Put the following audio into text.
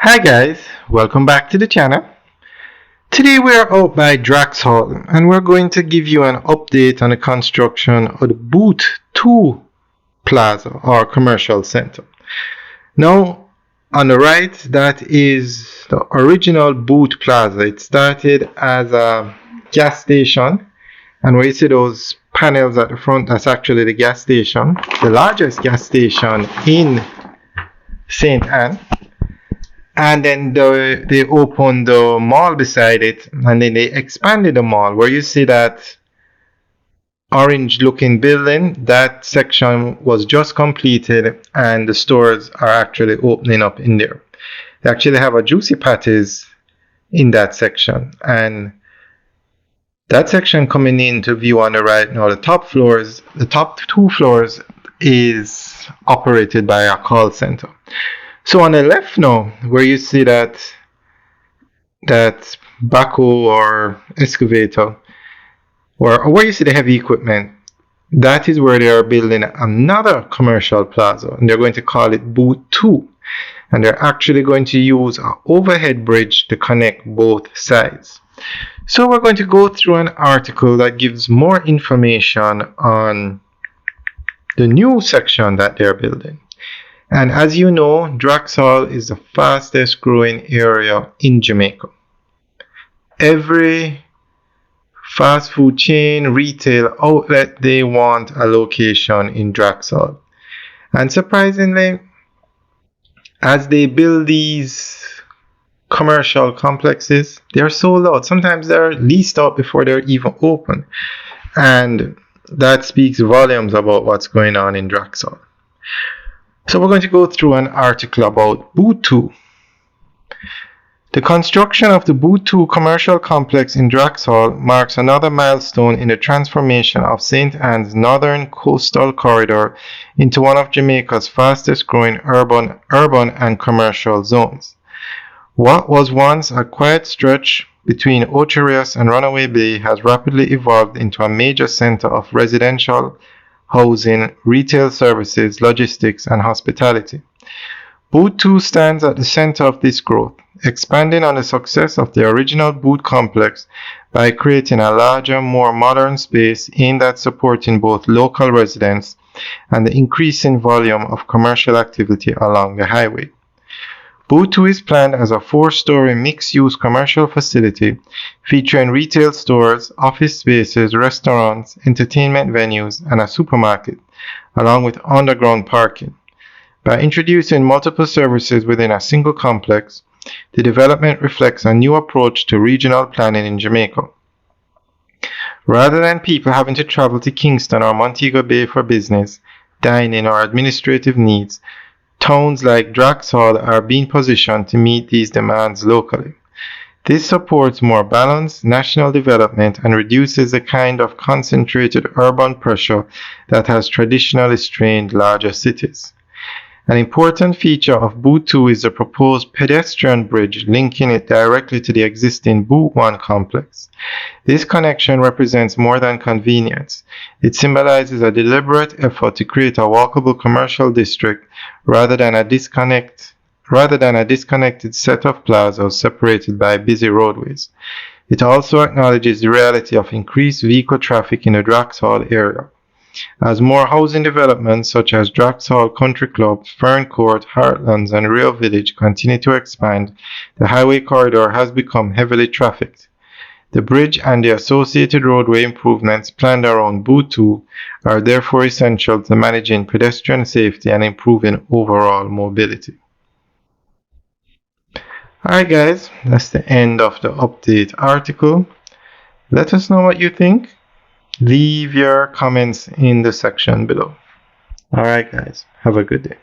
Hi guys, welcome back to the channel. Today we are out by Drax Hall and we're going to give you an update on the construction of the Booth 2 Plaza or Commercial Center. Now on the right, that is the original Booth Plaza. It started as a gas station, and where you see those panels at the front, that's actually the gas station, the largest gas station in St. Anne. And then they opened the mall beside it, and then they expanded the mall. Where you see that orange looking building, that section was just completed and the stores are actually opening up in there. They actually have a Juicy Patties in that section, and that section coming into view on the right now, the top two floors is operated by a call center. So on the left now, where you see that backhoe or excavator, or where you see the heavy equipment, that is where they are building another commercial plaza, and they're going to call it Booth 2. And they're actually going to use an overhead bridge to connect both sides. So we're going to go through an article that gives more information on the new section that they're building. And as you know, Drax Hall is the fastest growing area in Jamaica. Every fast food chain, retail outlet, they want a location in Drax Hall. And surprisingly, as they build these commercial complexes, they're sold out. Sometimes they're leased out before they're even open. And that speaks volumes about what's going on in Drax Hall. So we're going to go through an article about Booth 2. The construction of the Booth 2 commercial complex in Drax Hall marks another milestone in the transformation of St. Anne's northern coastal corridor into one of Jamaica's fastest growing urban and commercial zones. What was once a quiet stretch between Ocherias and Runaway Bay has rapidly evolved into a major center of residential, housing, retail services, logistics, and hospitality. Booth 2 stands at the center of this growth, expanding on the success of the original Booth complex by creating a larger, more modern space aimed at supporting both local residents and the increasing volume of commercial activity along the highway. Booth 2 is planned as a 4-story mixed-use commercial facility featuring retail stores, office spaces, restaurants, entertainment venues, and a supermarket, along with underground parking. By introducing multiple services within a single complex, the development reflects a new approach to regional planning in Jamaica. Rather than people having to travel to Kingston or Montego Bay for business, dining, or administrative needs, towns like Drax Hall are being positioned to meet these demands locally. This supports more balanced national development and reduces the kind of concentrated urban pressure that has traditionally strained larger cities. An important feature of Booth 2 is the proposed pedestrian bridge linking it directly to the existing Booth 1 complex. This connection represents more than convenience. It symbolizes a deliberate effort to create a walkable commercial district rather than a disconnected set of plazas separated by busy roadways. It also acknowledges the reality of increased vehicle traffic in the Drax Hall area. As more housing developments such as Drax Hall Country Club, Fern Court, Heartlands, and Real Village continue to expand, the highway corridor has become heavily trafficked. The bridge and the associated roadway improvements planned around Booth 2 are therefore essential to managing pedestrian safety and improving overall mobility. Alright guys, that's the end of the update article. Let us know what you think. Leave your comments in the section below. Alright guys, have a good day.